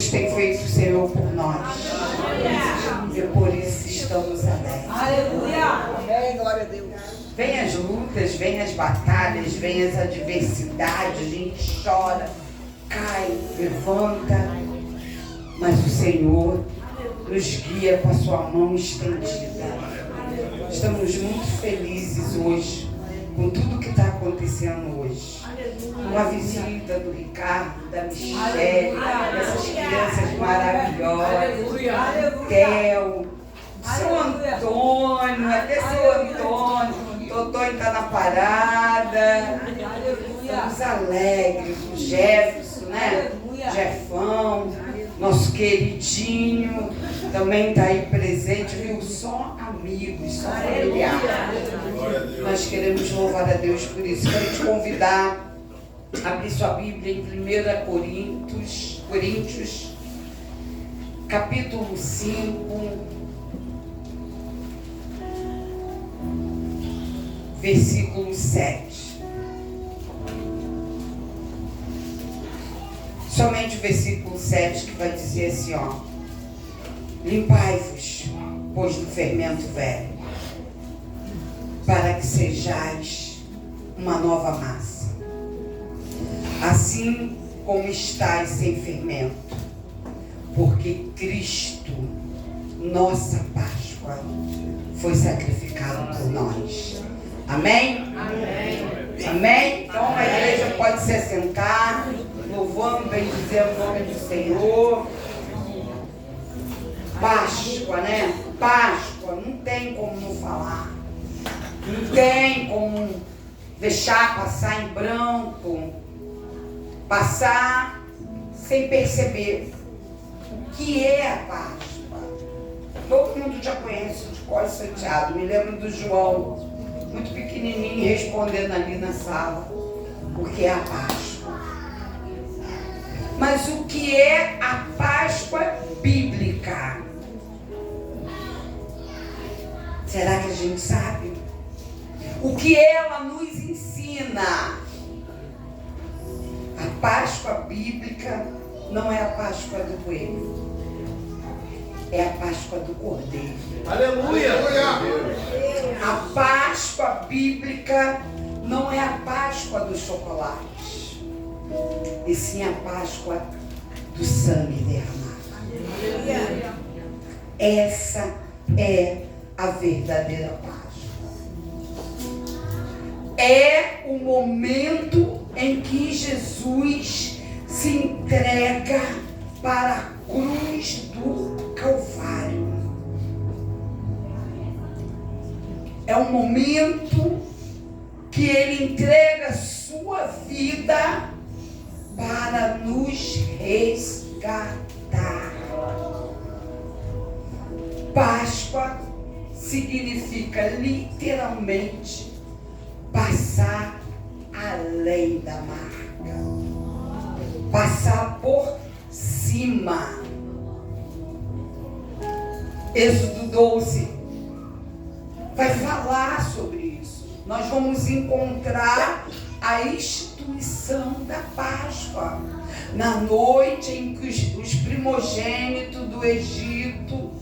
Deus tem feito o Senhor por nós. E por isso estamos alegres. Aleluia. Amém, glória a Deus. Vem as lutas, vem as batalhas, vem as adversidades, a gente chora, cai, levanta, mas o Senhor nos guia com a sua mão estendida. Estamos muito felizes hoje com tudo que está acontecendo hoje. Com a visita do Ricardo, da Michele, dessas crianças maravilhosas, Theo, seu Antônio, até seu Antônio. Totônio está na parada. Estamos alegres. O Jefferson, né? Jefão, nosso queridinho, também está aí presente, viu? Só amigos, só familiares. Nós queremos louvar a Deus por isso. Quero te convidar a abrir sua Bíblia em 1 Coríntios, capítulo 5. Versículo 7. Somente o versículo 7 que vai dizer assim, ó: limpai-vos, pois do fermento velho, para que sejais uma nova massa, assim como estáis sem fermento, porque Cristo, nossa Páscoa, foi sacrificado por nós. Amém? Amém. Amém? Então a igreja pode se assentar, louvando, bendizendo o nome do Senhor. Páscoa, né? Páscoa, não tem como não falar. Não tem como deixar passar em branco, passar sem perceber o que é a Páscoa. Todo mundo já conhece de cor e salteado. Me lembro do João, muito pequenininho, respondendo ali na sala, porque é a Páscoa. Mas o que é a Páscoa bíblica? Será que a gente sabe? O que ela nos ensina? A Páscoa bíblica não é a Páscoa do coelho, é a Páscoa do Cordeiro. Aleluia! A Páscoa bíblica não é a Páscoa do chocolate, e sim a Páscoa do sangue derramado. Essa é a verdadeira Páscoa. É o momento em que Jesus se entrega para a cruz do Calvário. É o momento que ele entrega sua vida para nos resgatar. Páscoa significa literalmente passar além da marca, passar por cima. Êxodo 12 vai falar sobre isso. Nós vamos encontrar a instituição da Páscoa na noite em que os primogênitos do Egito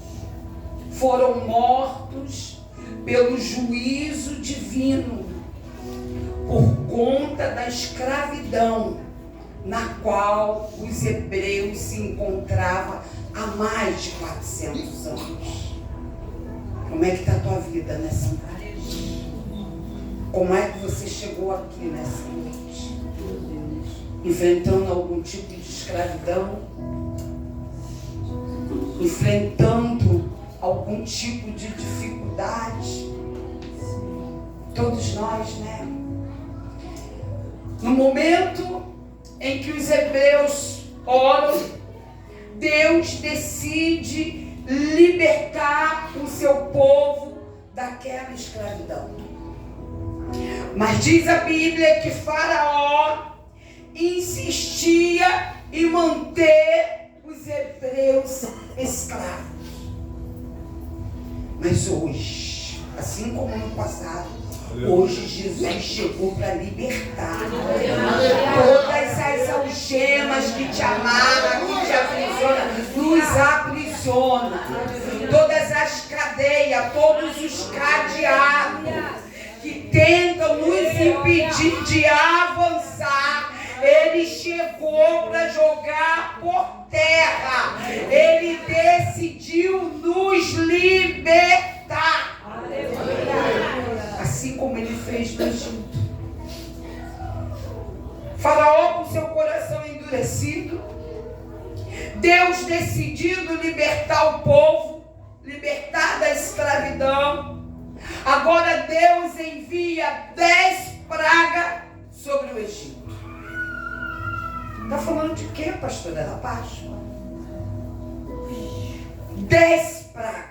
foram mortos pelo juízo divino por conta da escravidão na qual os hebreus se encontravam há mais de 400 anos. Como é que está a tua vida nessa noite? Como é que você chegou aqui nessa noite? Enfrentando algum tipo de escravidão? Enfrentando algum tipo de dificuldade? Todos nós, né? No momento em que os hebreus oram, Deus decide libertar o seu povo daquela escravidão. Mas diz a Bíblia que Faraó insistia em manter os hebreus escravos. Mas hoje, assim como no passado, hoje Jesus chegou para libertar todas as algemas que te amarram, que te aprisionam. aprisiona, todas as cadeias, todos os cadeados que tentam nos impedir de avançar, Ele chegou para jogar por terra. Ele decidiu nos libertar. Assim como Ele fez no Egito. Faraó com seu coração endurecido, Deus decidido libertar o povo, libertar da escravidão. Agora Deus envia 10 pragas sobre o Egito. Está falando de quê, pastora da Páscoa? 10 pragas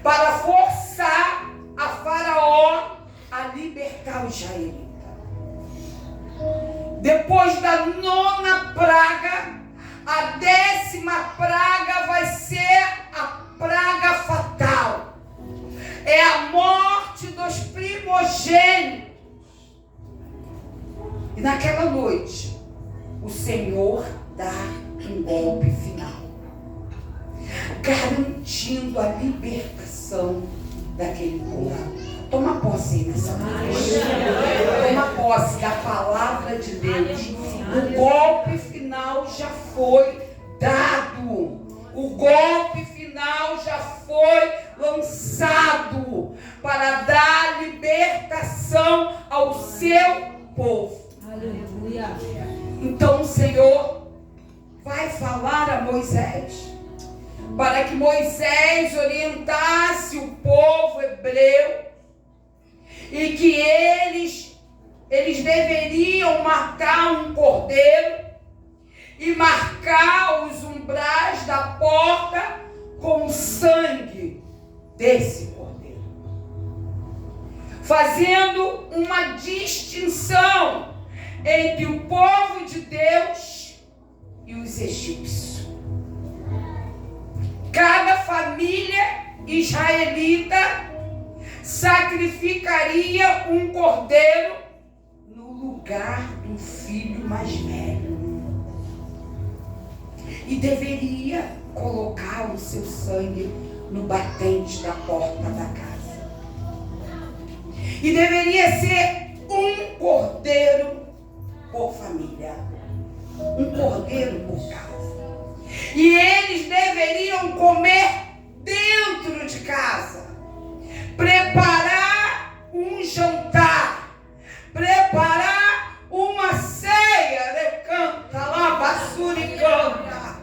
para forçar a Faraó a libertar os israelitas. Depois da 9ª praga, a 10ª praga vai ser a praga fatal. É a morte dos primogênitos. E naquela noite, o Senhor dá um golpe final, garantindo a libertação daquele povo. Toma posse aí nessa noite. Toma posse da palavra de Deus. O golpe final já foi dado. O golpe final já foi lançado para dar libertação ao seu povo. Aleluia. Então o Senhor vai falar a Moisés, para que Moisés orientasse o povo hebreu, e que eles deveriam matar um cordeiro e marcar os umbrais da porta com o sangue desse cordeiro, fazendo uma distinção entre o povo de Deus e os egípcios. Cada família israelita sacrificaria um cordeiro no lugar do filho mais velho e deveria colocar o seu sangue no batente da porta da casa. E deveria ser um cordeiro por família, um cordeiro por casa. E eles deveriam comer dentro de casa, preparar um jantar, preparar uma ceia, recanta lá, basura e canta.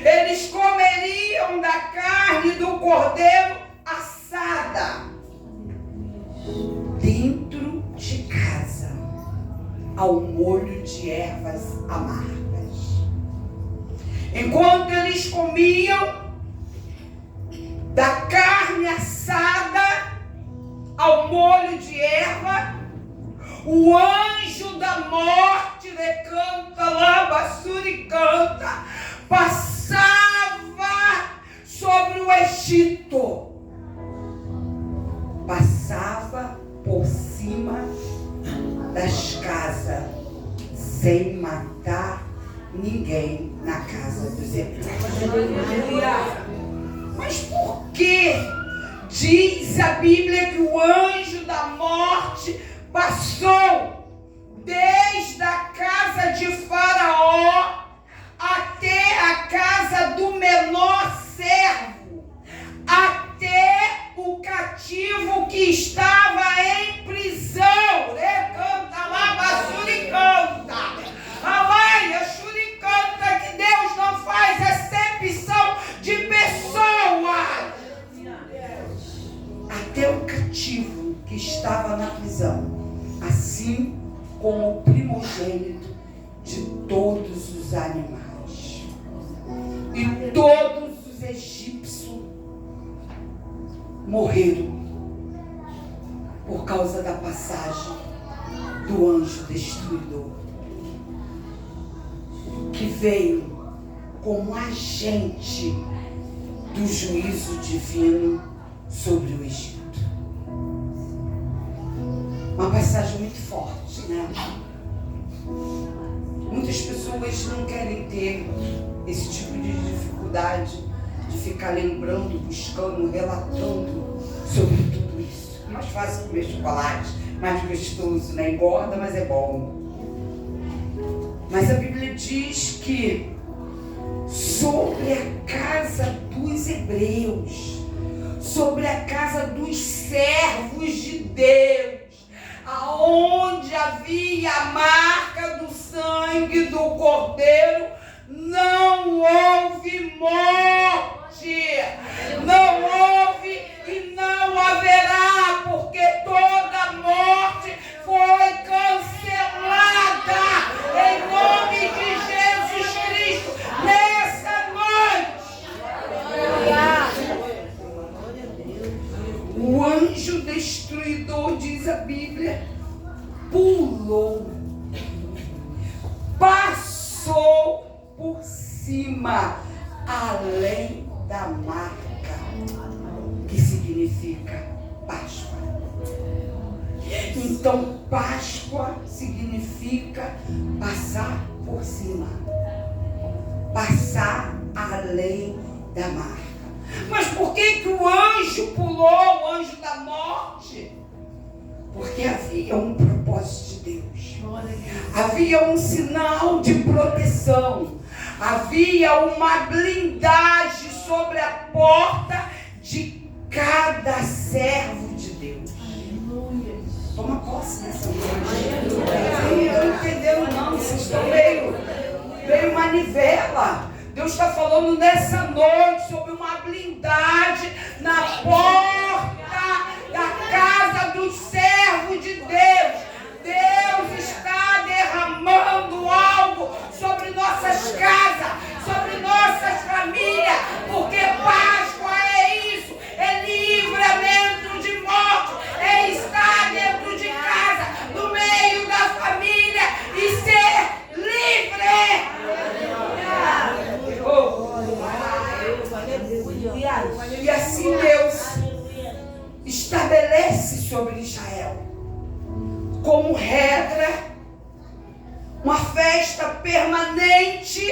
Eles comeriam da carne do cordeiro assada dentro de casa, ao molho de ervas amargas. Enquanto eles comiam da carne assada ao molho de erva, o anjo da morte, recanta lá, basura e canta, passava sobre o Egito, passava por cima das casas, sem matar ninguém na casa dos hebreus. Mas por que diz a Bíblia que o anjo da morte passou desde a casa de Faraó até a casa do menor servo, até o cativo que estava em prisão? Canta lá, basura e canta. Alaia, churicanta, que Deus não faz acepção de pessoas. Até o cativo que estava na prisão, assim como o primogênito de todos os animais. E todos os egípcios morreram por causa da passagem do anjo destruidor, que veio como agente do juízo divino sobre o Egito. Uma passagem muito forte, né? Muitas pessoas não querem ter esse tipo de dificuldade de ficar lembrando, buscando, relatando sobre tudo isso. É mais fácil comer chocolate, mais gostoso, né? Engorda, mas é bom. Mas a Bíblia diz que sobre a casa dos hebreus, sobre a casa dos servos de Deus, aonde havia a marca do sangue do Cordeiro, não houve morte, não houve e não haverá, porque toda morte foi cancelada em nome de Jesus Cristo nessa noite. O anjo destruidor, diz a Bíblia, pulou, passou por cima, além da marca, que significa Páscoa. Então, Páscoa significa passar por cima, passar além da marca. Mas por que o anjo pulou, o anjo da morte? Porque havia um propósito de Deus, havia um sinal de proteção, havia uma blindagem sobre a porta de cada servo de Deus. Toma posse nessa noite. Vocês não entenderam não, vocês estão meio manivela. Deus está falando nessa noite sobre uma blindagem na porta da casa do servo de Deus. Deus está derramando algo sobre nossas casas, sobre nossas famílias, porque Páscoa é isso, é livramento de morte, é estar dentro de casa, no meio da família e ser livre. E assim Deus estabelece sobre Israel como regra uma festa permanente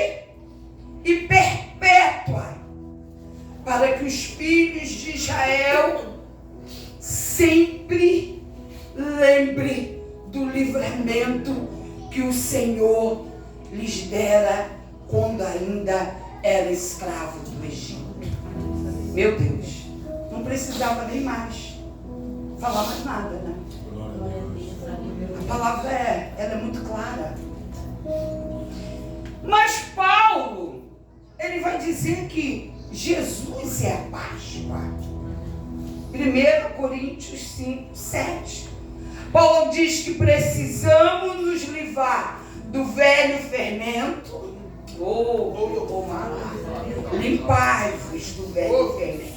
e perpétua, para que os filhos de Israel sempre lembrem do livramento que o Senhor lhes dera quando ainda era escravo do Egito. Meu Deus, não precisava nem mais falar mais nada, né? A palavra ela é muito clara. Mas Paulo, ele vai dizer que Jesus é a Páscoa. 1 Coríntios 5, 7. Paulo diz que precisamos nos livrar do velho fermento. Limpai-vos do velho fermento,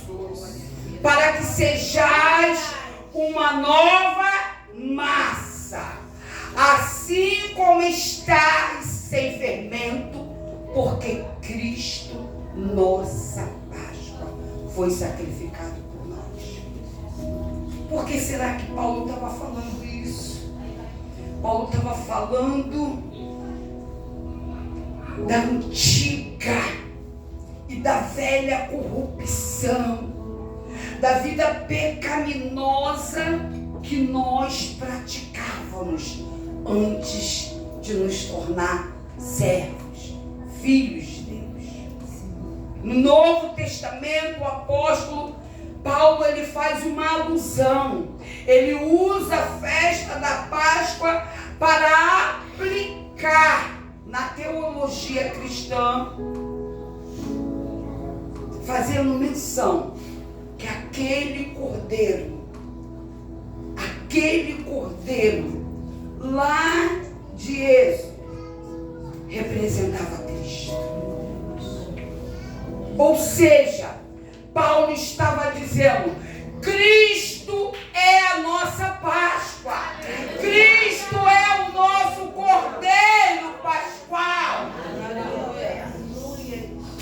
para que sejais uma nova massa, assim como estáis sem fermento, porque Cristo, nossa Páscoa, foi sacrificado por nós. Por que será que Paulo estava falando isso? Paulo estava falando da antiga e da velha corrupção, da vida pecaminosa que nós praticávamos antes de nos tornar servos, filhos de Deus. No Novo Testamento, o apóstolo Paulo, ele faz uma alusão, ele usa a festa da Páscoa para aplicar na teologia cristã, fazendo menção que aquele cordeiro lá de Êxodo representava Cristo. Ou seja, Paulo estava dizendo: Cristo é a nossa Páscoa, Cristo é o nosso Cordeiro Pascual.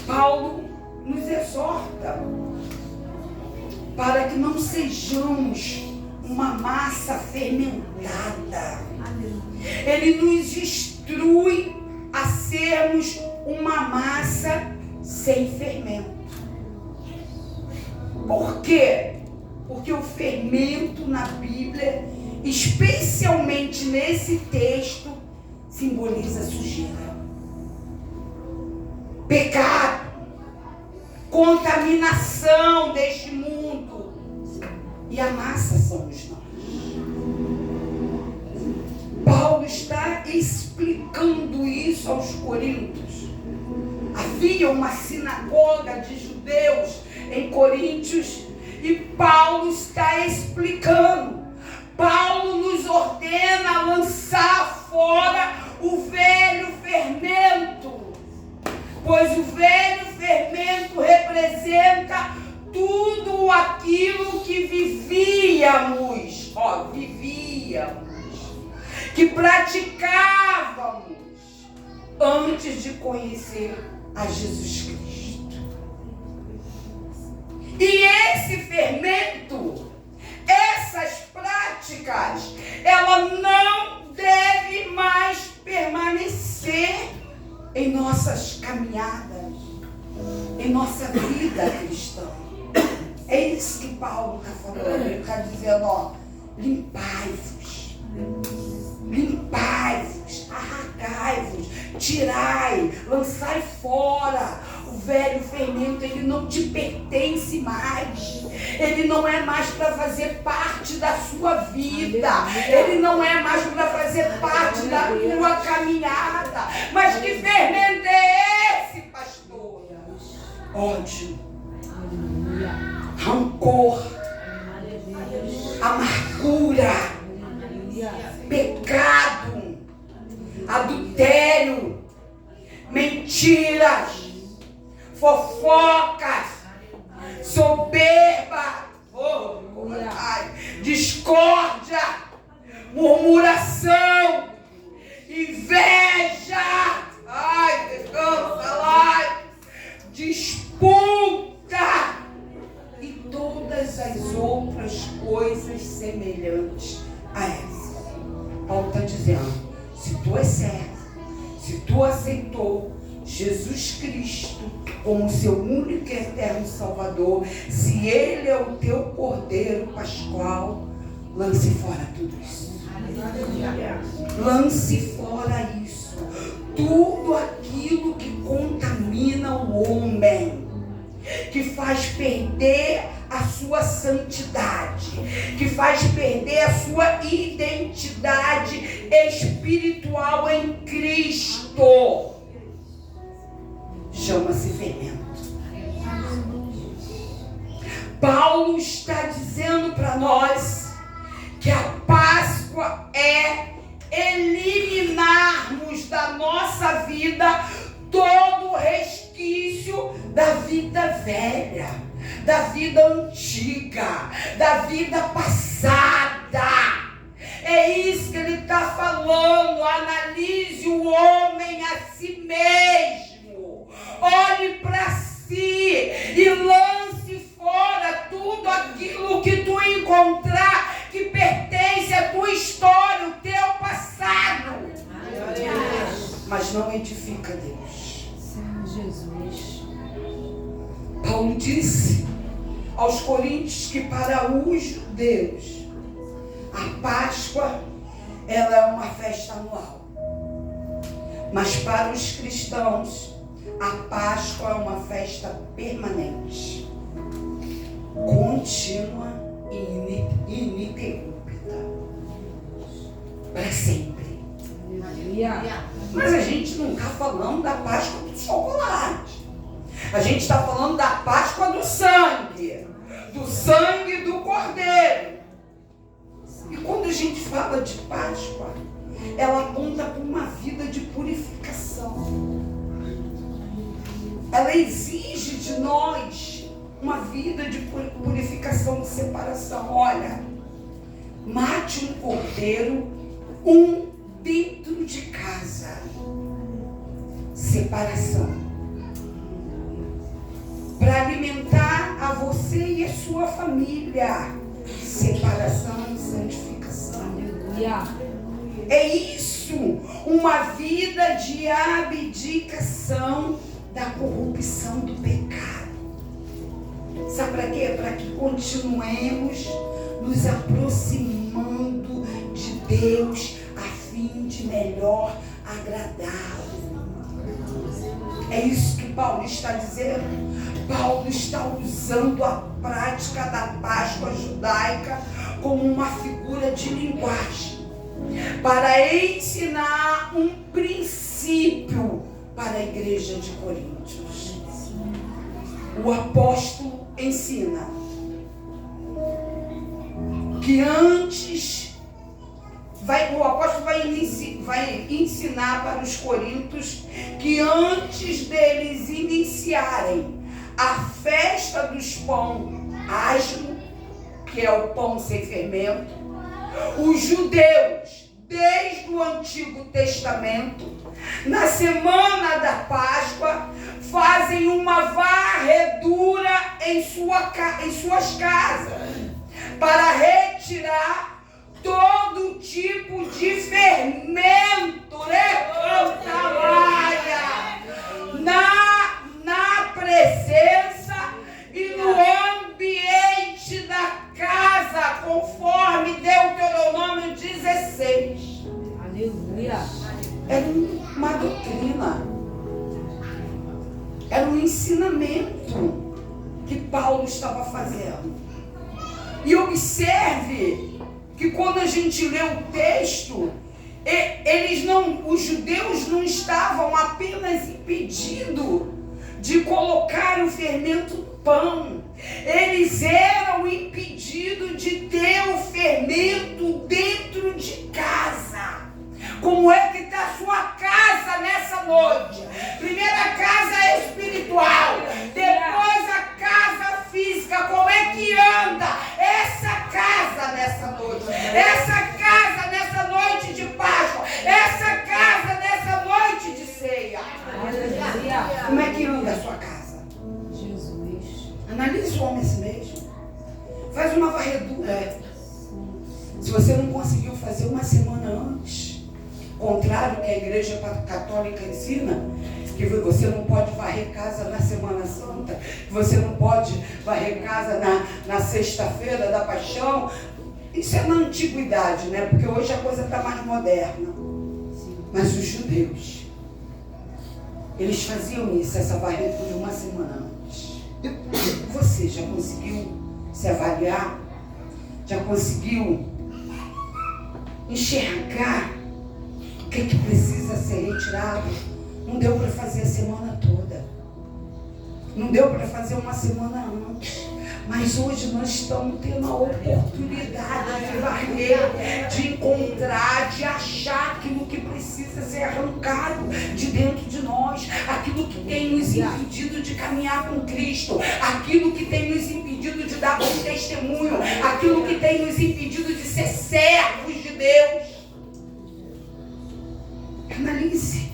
Paulo nos exorta para que não sejamos uma massa fermentada. Ele nos instrui a sermos uma massa sem fermento. Por quê? Porque o fermento na Bíblia, especialmente nesse texto, simboliza sujeira, pecado, contaminação deste mundo. E a massa somos nós. Paulo está explicando isso aos coríntios. Havia uma sinagoga de judeus em Coríntios e Paulo está explicando. Paulo nos ordena lançar fora o velho fermento, pois o velho fermento representa tudo aquilo que vivíamos, que praticávamos antes de conhecer a Jesus Cristo. E esse fermento, essas práticas, ela não deve mais permanecer em nossas caminhadas, em nossa vida cristã. É isso que Paulo está falando. Ele está dizendo, limpai-vos, arragai-vos, tirai, lançai fora. O velho fermento, ele não te pertence mais. Ele não é mais para fazer parte da sua vida. Ele não é mais para fazer parte da tua caminhada. Mas que fermento é esse, pastor? Ódio, rancor, amargura, pecado, adultério, mentiras, fofocas, soberba, discórdia, murmuração, inveja, disputa e todas as outras coisas semelhantes a essa. Paulo está dizendo, se tu é servo, se tu aceitou Jesus Cristo como seu único e eterno Salvador, se Ele é o teu Cordeiro Pascual, lance fora tudo isso. Lance fora isso. Tudo aquilo que contamina o homem, que faz perder a sua santidade, que faz perder a sua identidade espiritual em Cristo. Chama-se fermento. Paulo está dizendo para nós que a Páscoa é eliminarmos da nossa vida todo o resquício da vida velha, da vida antiga, da vida passada. É isso que ele está falando. Analise o homem a si mesmo. Olhe para si e lance fora tudo aquilo que tu encontrar que pertence à tua história, o teu passado. Mas não edifica Deus. Jesus. Paulo disse aos coríntios que para os judeus a Páscoa ela é uma festa anual, mas para os cristãos a Páscoa é uma festa permanente, contínua e ininterrupta, para sempre. Mas a gente não está falando da Páscoa do chocolate. A gente está falando da Páscoa do sangue do Cordeiro. E quando a gente fala de Páscoa, ela aponta para uma vida de purificação. Ela exige de nós uma vida de purificação, de separação. Olha, mate um cordeiro, dentro de casa. Separação. Para alimentar a você e a sua família. Separação e santificação. É isso, uma vida de abdicação da corrupção do pecado. Sabe para quê? Para que continuemos nos aproximando de Deus a fim de melhor agradá-lo. É isso que Paulo está dizendo. Paulo está usando a prática da Páscoa judaica como uma figura de linguagem para ensinar um princípio para a igreja de Coríntios. O apóstolo ensina que o apóstolo vai ensinar para os coríntios que antes deles iniciarem a festa dos pão asmo, que é o pão sem fermento, os judeus, desde o Antigo Testamento, na semana da Páscoa, fazem uma varredura em suas casas para retirar todo tipo de fermento, na presença e no ambiente da casa, conforme Deuteronômio 16. Aleluia. Era uma doutrina, era um ensinamento que Paulo estava fazendo. E observe que quando a gente lê o texto, os judeus não estavam apenas impedidos de colocar o fermento no pão, eles eram impedidos de ter o fermento dentro de casa. Como é que está a sua casa nessa noite? Primeira casa espiritual, depois a casa física. Como é que anda essa casa nessa noite? Essa casa nessa noite de Páscoa, essa casa nessa noite de ceia. Como é que anda a sua casa? Jesus. Analise o homem a si mesmo. Faz uma varredura. Se você não conseguiu fazer uma semana antes, contrário que a igreja católica ensina, que você não pode varrer casa na Semana Santa, que você não pode varrer casa na sexta-feira da Paixão. Isso é na antiguidade, né? Porque hoje a coisa está mais moderna. Mas os judeus, eles faziam isso, essa varredura uma semana antes. Você já conseguiu se avaliar? Já conseguiu enxergar o que precisa ser retirado? Não deu para fazer a semana toda. Não deu para fazer uma semana antes. Mas hoje nós estamos tendo a oportunidade de varrer, de encontrar, de achar aquilo que precisa ser arrancado de dentro de nós, aquilo que tem nos impedido de caminhar com Cristo, aquilo que tem nos impedido de dar bom testemunho, aquilo que tem nos impedido de ser servos de Deus. Analise.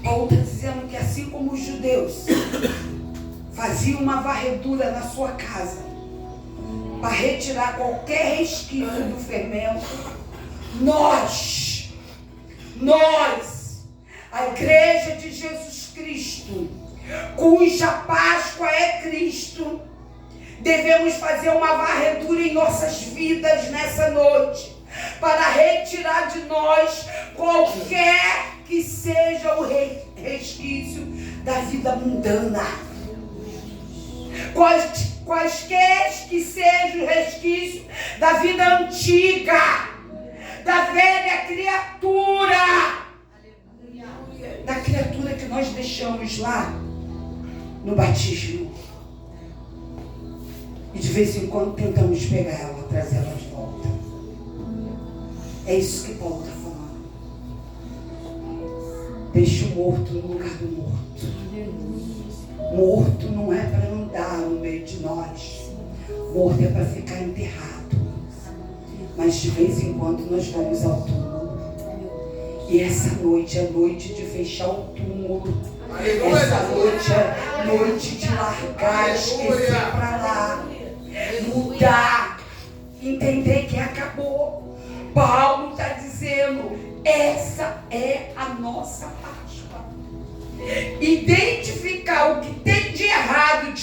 Paulo está dizendo que assim como os judeus faziam uma varredura na sua casa para retirar qualquer resquício do fermento, nós, a igreja de Jesus Cristo, cuja Páscoa é Cristo, devemos fazer uma varredura em nossas vidas nessa noite, para retirar de nós qualquer que seja o resquício da vida mundana. Quaisquer que seja o resquício da vida antiga, da velha criatura, da criatura que nós deixamos lá no batismo. E de vez em quando tentamos pegar ela, trazer ela de volta. É isso que Paulo está falando. Deixe o morto no lugar do morto. Morto não é para andar no meio de nós. Morto é para ficar enterrado. Mas de vez em quando nós vamos ao túmulo. E essa noite é noite de fechar o túmulo. Essa noite é noite de largar, esquecer para lá. Mudar. Entender que acabou. Paulo está dizendo, essa é a nossa Páscoa. Identificar o que tem de errado,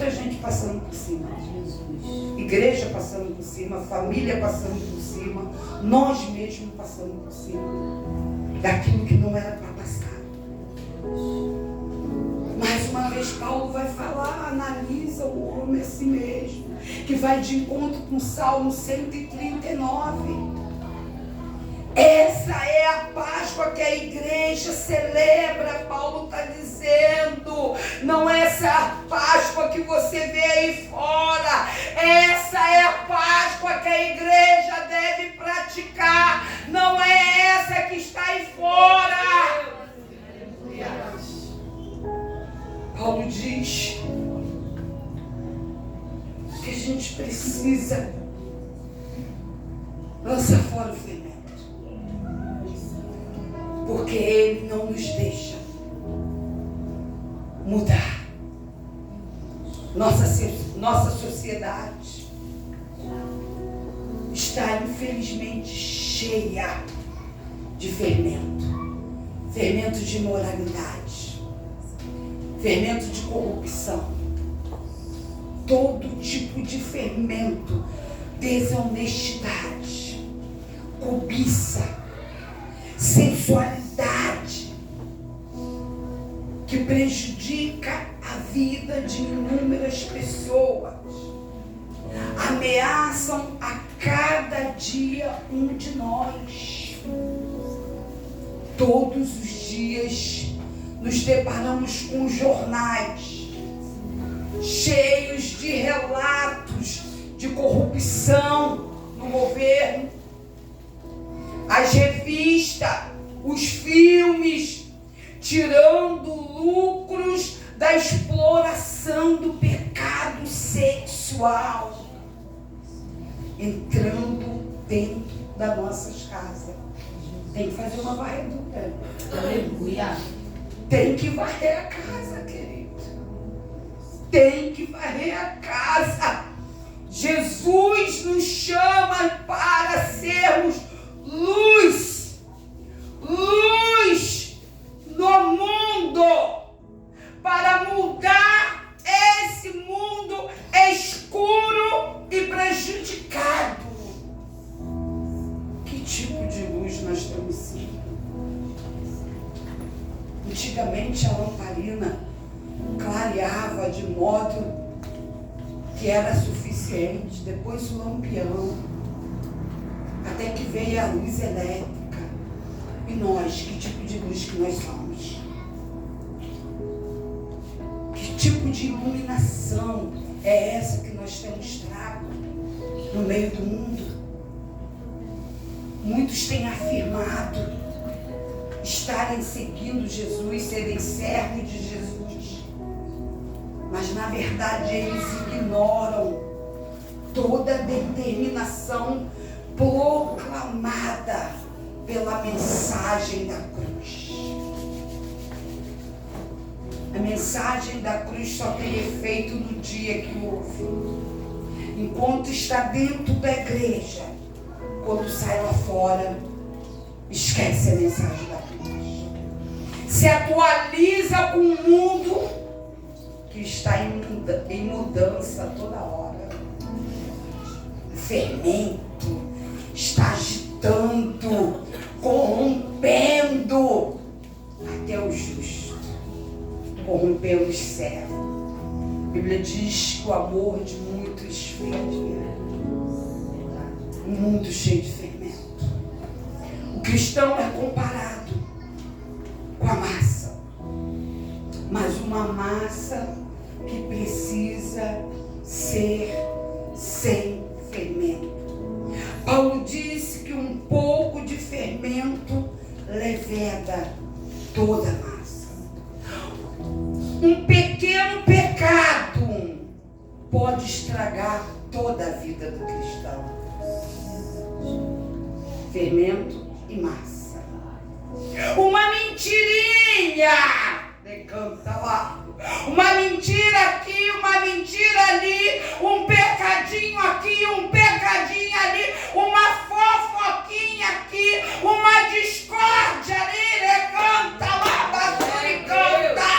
muita gente passando por cima. Igreja passando por cima, família passando por cima, nós mesmos passando por cima daquilo que não era para passar. Mais uma vez Paulo vai falar, analisa o homem a si mesmo, que vai de encontro com o Salmo 139. Essa é a Páscoa que a igreja celebra. Paulo está dizendo, não é essa Páscoa que você vê aí fora, essa é a Páscoa que a igreja deve praticar, não é essa que está aí fora. Paulo diz que a gente precisa lançar fora o fermento, porque ele não nos deixa mudar. Nossa sociedade está infelizmente cheia de fermento, fermento de imoralidade, fermento de corrupção, todo tipo de fermento, desonestidade, cobiça, sensualidade, que prejudica a vida de inúmeras pessoas, ameaçam a cada dia um de nós. Todos os dias nos deparamos com jornais cheios de relatos de corrupção no governo, as revistas, os filmes, tirando lucros da exploração do pecado sexual, entrando dentro das nossas casas. Tem que fazer uma varredura. Aleluia. Tem que varrer a casa, querido. Tem que varrer a casa. Jesus nos chama para sermos luz. Luz no mundo. Para mudar esse mundo escuro e prejudicado. Que tipo de luz nós estamos sendo? Antigamente a lamparina clareava de modo que era suficiente, depois o lampião, até que veio a luz elétrica. E nós, que tipo de luz que nós somos? Que tipo de iluminação é essa que nós temos trago no meio do mundo? Muitos têm afirmado estarem seguindo Jesus, serem servos de Jesus, mas na verdade eles ignoram toda a determinação proclamada pela mensagem da cruz. A mensagem da cruz só tem efeito no dia que ouve. Enquanto está dentro da igreja, quando sai lá fora, esquece a mensagem da cruz. Se atualiza com um mundo que está em mudança toda hora. O fermento está agitando, corrompendo até o justo, corrompendo os servos. A Bíblia diz que o amor de muitos esfria. Um mundo cheio de fermento. O cristão é comparado com a massa, mas uma massa que precisa ser sem fermento. Paulo disse que um pouco de fermento leveda toda a massa. Um pequeno pecado pode estragar toda a vida do cristão. Fermento e massa. Uma mentirinha, decanta lá. Uma mentira aqui, uma mentira ali, um pecadinho aqui, um pecadinho ali, uma fofoquinha aqui, uma discórdia ali, canta lá, basura e canta.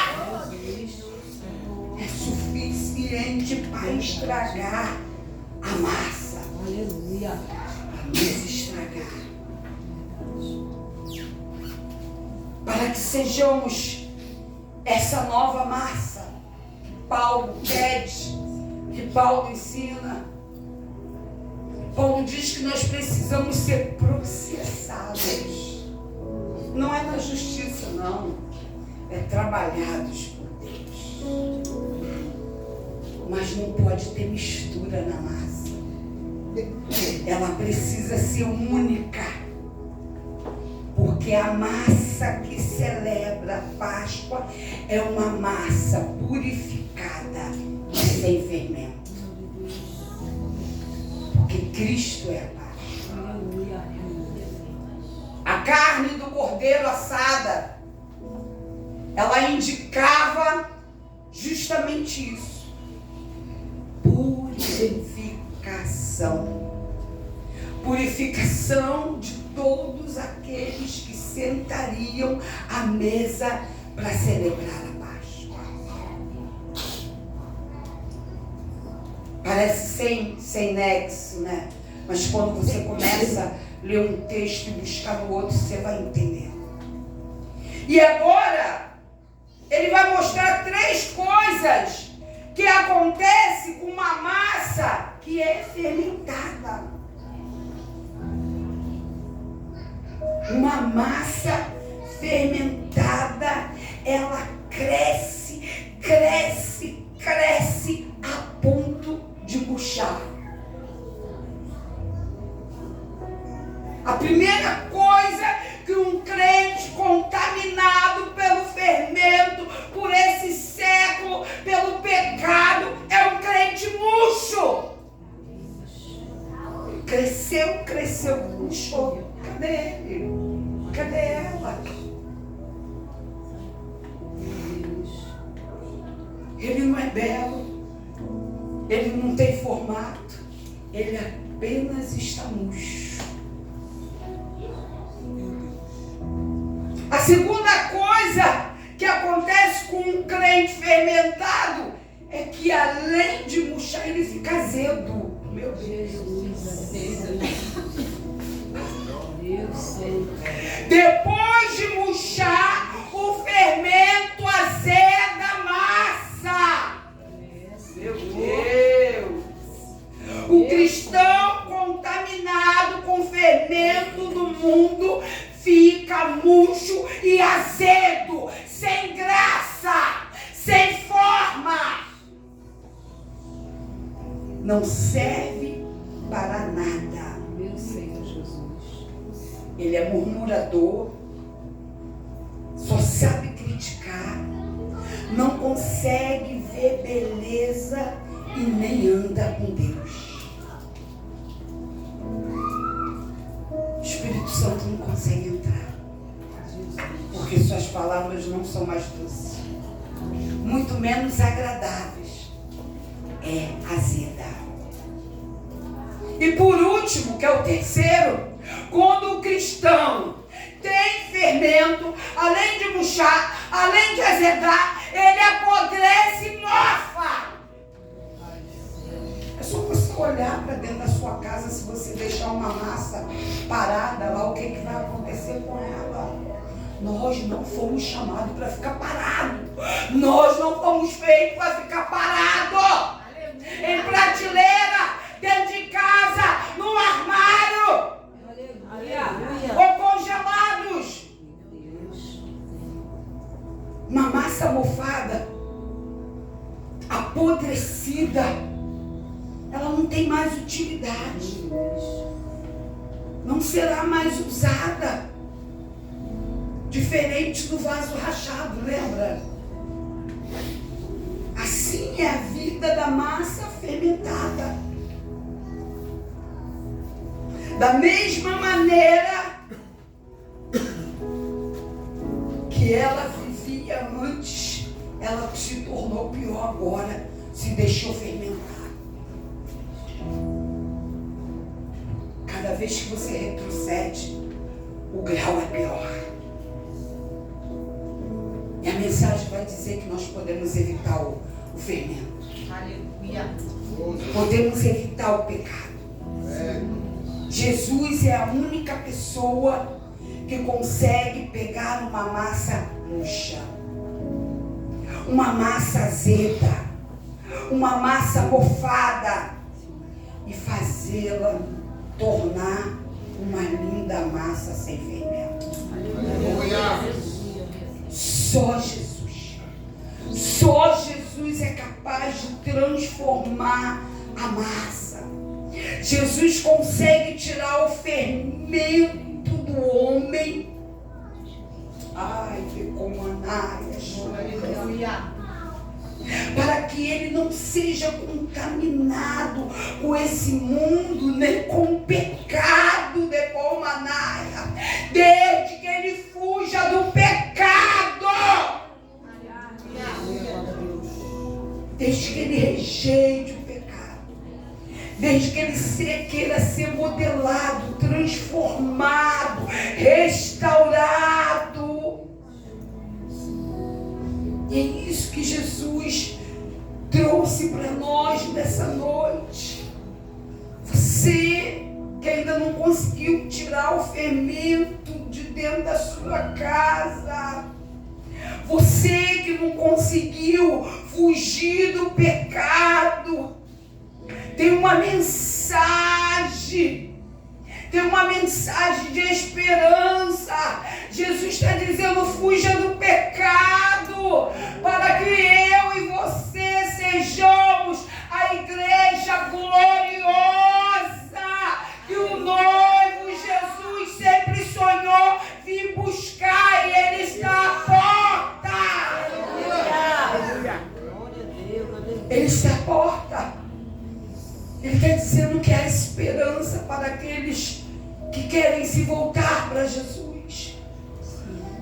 É suficiente exatamente para estragar a massa. Aleluia. Para nos estragar. Para que sejamos essa nova massa que Paulo pede, que Paulo ensina. Paulo diz que nós precisamos ser processados. Não é na justiça, não. É trabalhados por Deus. Mas não pode ter mistura na massa. Ela precisa ser única. Porque a massa que celebra a Páscoa é uma massa purificada e sem fermento. Porque Cristo é a Páscoa. A carne do cordeiro assada, ela indicava justamente isso. Purificação. Purificação de todos aqueles que sentariam à mesa para celebrar a Páscoa. Parece sem nexo, né? Mas quando você começa a ler um texto e buscar no outro, você vai entender. E agora, ele vai mostrar 3 coisas que acontecem com uma massa que é fermentada. Uma massa fermentada, ela cresce a ponto de murchar. A primeira coisa que um crente contaminado pelo fermento, por esse século, pelo pecado, é um crente murcho. Cresceu, murchou. Cadê ele? Cadê ela? Ele não é belo. Ele não tem formato. Ele apenas está murcho. A segunda coisa que acontece com um crente fermentado é que além de murchar, ele fica azedo. Meu Deus. Depois de murchar, o fermento azeda a massa. Meu Deus. O cristão contaminado com fermento do mundo fica murcho e azedo, sem graça, sem forma. Não serve para nada. Meu Senhor Jesus. Ele é murmurador, só sabe criticar, não consegue ver beleza e nem anda com Deus. O Espírito Santo não consegue entrar, porque suas palavras não são mais doces, muito menos agradáveis, é azeda. E por último, que é o terceiro, quando o cristão tem fermento, além de murchar, além de azedar, ele apodrece e mofa. É só você olhar para dentro da sua casa, se você deixar uma massa parada lá, o que vai acontecer com ela? Nós não fomos chamados para ficar parados. Nós não fomos feitos para ficar parados. Em prateleira, dentro de casa, no armário. Ou congelados. Uma massa mofada, apodrecida, ela não tem mais utilidade. Não será mais usada. Diferente do vaso rachado, lembra? Assim é a vida da massa fermentada. Da mesma maneira que ela vivia antes, ela se tornou pior agora, se deixou fermentar. Cada vez que você retrocede, o grau é pior. E a mensagem vai dizer que nós podemos evitar o fermento. Aleluia. Podemos evitar o pecado. Jesus é a única pessoa que consegue pegar uma massa murcha, uma massa azeda, uma massa mofada e fazê-la tornar uma linda massa sem fermento. Só Jesus. Só Jesus é capaz de transformar a massa. Jesus consegue tirar o fermento do homem. Ai, que comanaias. Para que ele não seja contaminado com esse mundo, nem com o pecado de Comanaia. Desde que ele fuja do pecado. Desde que ele rejeite o pecado. Desde que ele queira ser modelado, transformado, restaurado. E é isso que Jesus trouxe para nós nessa noite. Você que ainda não conseguiu tirar o fermento de dentro da sua casa. Você que não conseguiu fugir do pecado. Tem uma mensagem. Tem uma mensagem de esperança. Jesus está dizendo: fuja do pecado, para que eu e você sejamos a igreja gloriosa que o noivo Jesus sempre sonhou vir buscar, e ele está à porta. Ele está à porta. Ele está dizendo que há esperança para aqueles que querem se voltar para Jesus.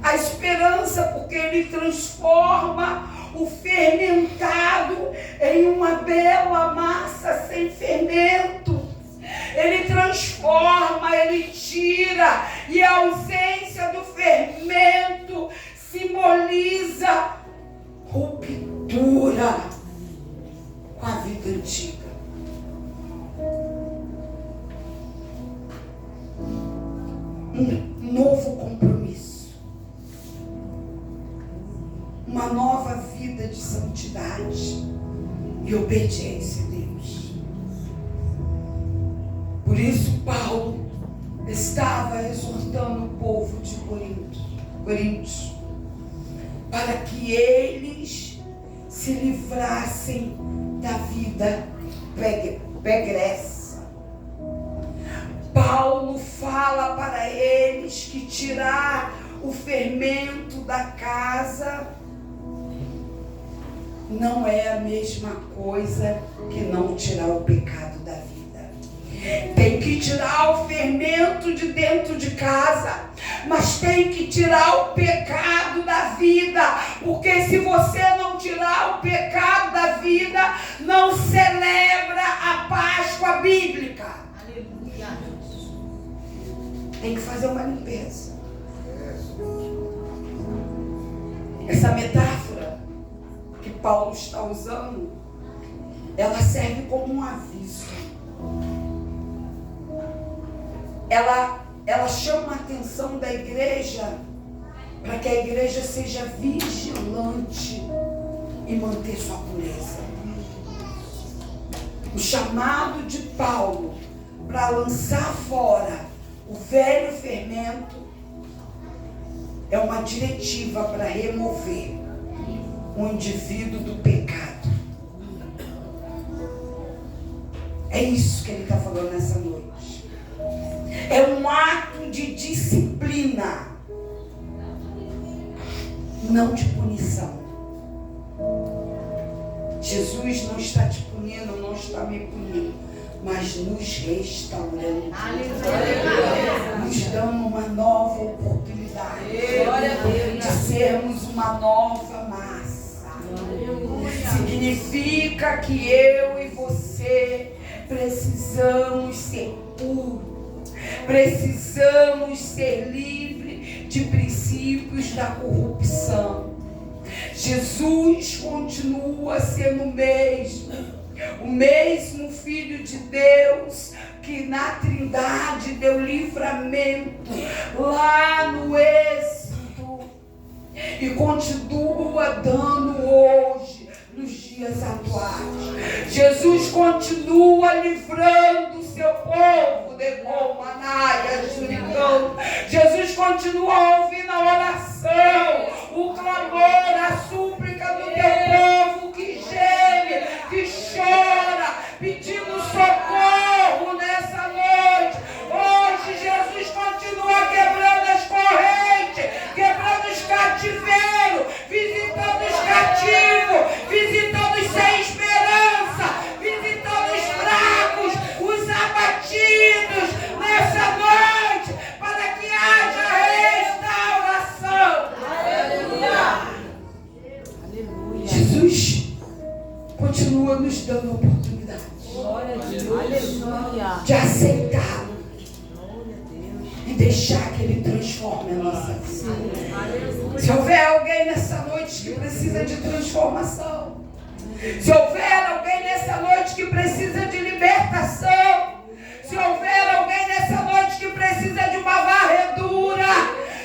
A esperança porque ele transforma o fermentado em uma bela massa sem fermento. Ele transforma, ele tira, e a ausência do fermento simboliza ruptura com a vida antiga. Um novo compromisso, uma nova vida de santidade e obediência a Deus. Por isso Paulo estava exortando o povo de Coríntios para que eles se livrassem da vida pregressa. Paulo fala para eles que tirar o fermento da casa não é a mesma coisa que não tirar o pecado da vida. Tem que tirar o fermento de dentro de casa, mas tem que tirar o pecado da vida, porque se você não tirar o pecado da vida, não celebra a Páscoa bíblica. Tem que fazer uma limpeza. Essa metáfora que Paulo está usando, ela serve como um aviso. Ela chama a atenção da igreja para que a igreja seja vigilante e manter sua pureza. O chamado de Paulo para lançar fora o velho fermento é uma diretiva para remover o indivíduo do pecado. É isso que ele está falando nessa noite. É um ato de disciplina, não de punição. Jesus não está te punindo, não está me punindo, mas nos restaurando, nos dando uma nova oportunidade de sermos uma nova massa. Significa que eu e você precisamos ser puros, precisamos ser livres de princípios da corrupção. Jesus continua sendo o mesmo Filho de Deus que na Trindade deu livramento lá no Êxodo e continua dando hoje nos dias atuais. Jesus continua livrando o seu povo de Colmanaia, Juricão. Jesus continua ouvindo a oração, o clamor, a súplica do teu povo que geme, que chora, pedindo socorro nessa noite. Hoje Jesus continua quebrando as correntes, quebrando os cativeiros, visitando os cativos, visitando os sem esperança, visitando os fracos, os abatidos nessa noite, para que haja restauração. Aleluia. Jesus continua nos dando a oportunidade Glória a Deus. Aleluia. de aceitar Glória a Deus. e deixar que Ele transforme a nossa vida. Se houver alguém nessa noite que precisa de transformação, se houver alguém nessa noite que precisa de libertação, se houver alguém nessa noite que precisa de uma varredura,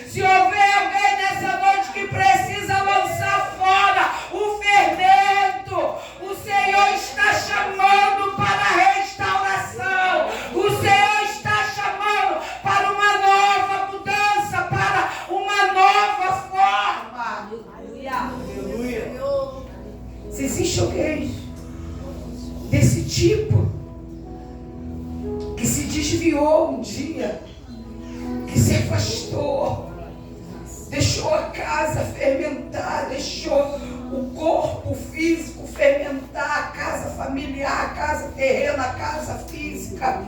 se houver alguém nessa noite que precisa lançar fora o fermento, o Senhor está chamando para a restauração, o Senhor está chamando para uma nova mudança, para uma nova forma. Aleluia. Se existe alguém desse tipo que se desviou um dia, que se afastou, deixou a casa fermentar, deixou o corpo físico fermentar, a casa familiar, a casa terrena, a casa física,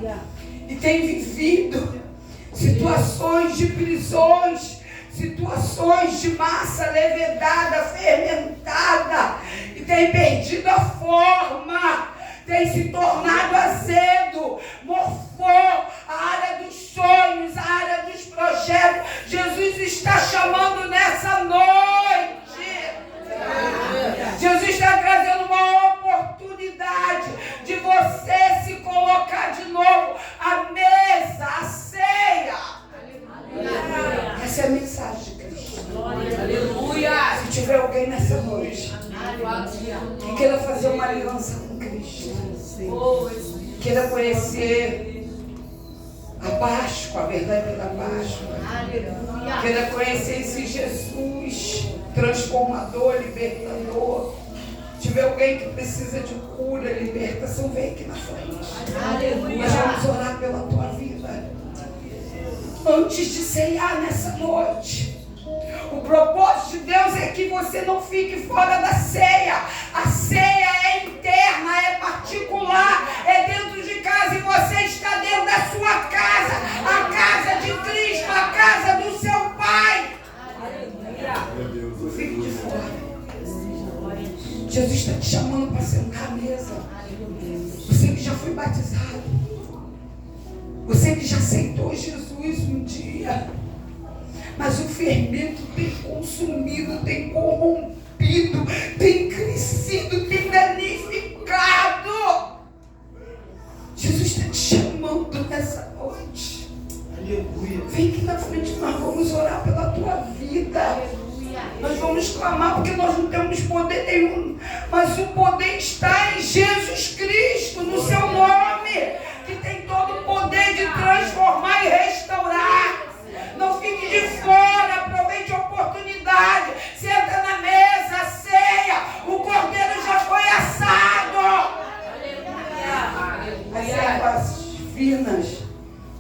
e tem vivido situações de prisões, situações de massa levedada, fermentada, e tem perdido a forma, tem se tornado azedo, morfou a área dos sonhos, a área dos projetos. Jesus está chamando nessa noite. Jesus está trazendo uma oportunidade de você se colocar de novo à mesa, à ceia. Essa é a mensagem de Cristo. Aleluia. Se tiver alguém nessa noite que queira fazer uma aliança com Cristo, queira conhecer a Páscoa, a verdadeira Páscoa, queira conhecer esse Jesus transformador, libertador, tiver alguém que precisa de cura, libertação, vem aqui na frente. Nós vamos orar pela tua vida. Antes de ceiar nessa noite, o propósito de Deus é que você não fique fora da ceia. A ceia é interna, é particular, é dentro de casa, e você está dentro da sua casa, a casa de Cristo, a casa do seu Pai. Não fique de fora. Jesus está te chamando para sentar à mesa. Você que já foi batizado, você que já aceitou Jesus um dia, mas o fermento tem consumido, tem corrompido, tem crescido, tem danificado. Jesus está te chamando nessa noite. Aleluia. Vem aqui na frente, nós vamos orar pela tua vida. Nós vamos clamar, porque nós não temos poder nenhum, mas o poder está em Jesus Cristo, no seu nome, que tem todo o poder de transformar e restaurar. Não fique de fora, aproveite a oportunidade, senta na mesa, ceia, o cordeiro já foi assado. As ervas finas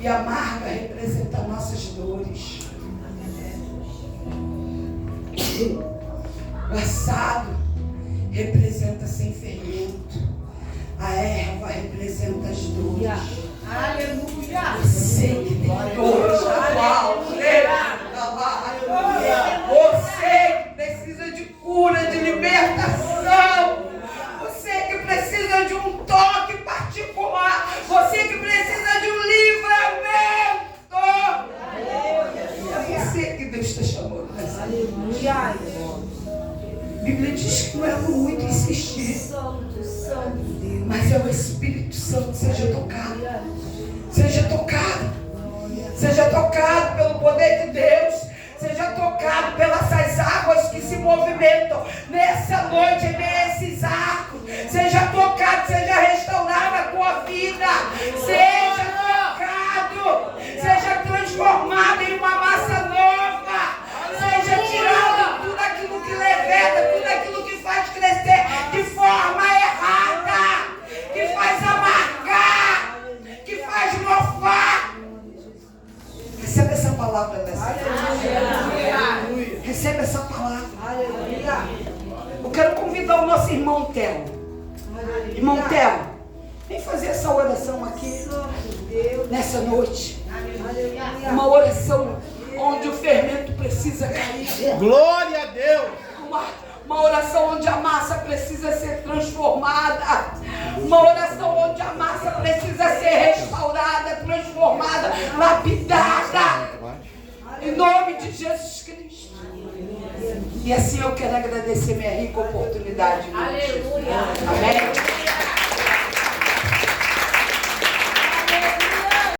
e amargas representam nossas dores. O assado representa sem fermento, a erva representa as dores. Aleluia. Você que tem dores, você que precisa de cura, de libertação, você que precisa de um toque particular, você que precisa de um livramento, é você que Deus está chamando nessa. Aleluia. A Bíblia Espírito Santo seja tocado. Seja tocado. Seja tocado pelo poder de Deus. Seja tocado pelas águas que se movimentam nessa noite, nesses arcos. Seja tocado, seja restaurada a tua vida. Seja tocado. Seja transformado em uma massa nova. Seja tirado tudo aquilo que leveda, tudo aquilo que faz crescer de forma errada, que faz amargar, que faz mofar. Receba essa palavra dessa noite. Receba essa palavra. Eu quero convidar o nosso irmão Theo. Irmão Theo, vem fazer essa oração aqui nessa noite. Uma oração onde o fermento precisa cair. Glória a Deus. Uma oração onde a massa precisa ser transformada. Uma oração onde a massa precisa ser restaurada, transformada, lapidada. Em nome de Jesus Cristo. E assim eu quero agradecer minha rica oportunidade. Aleluia. Amém.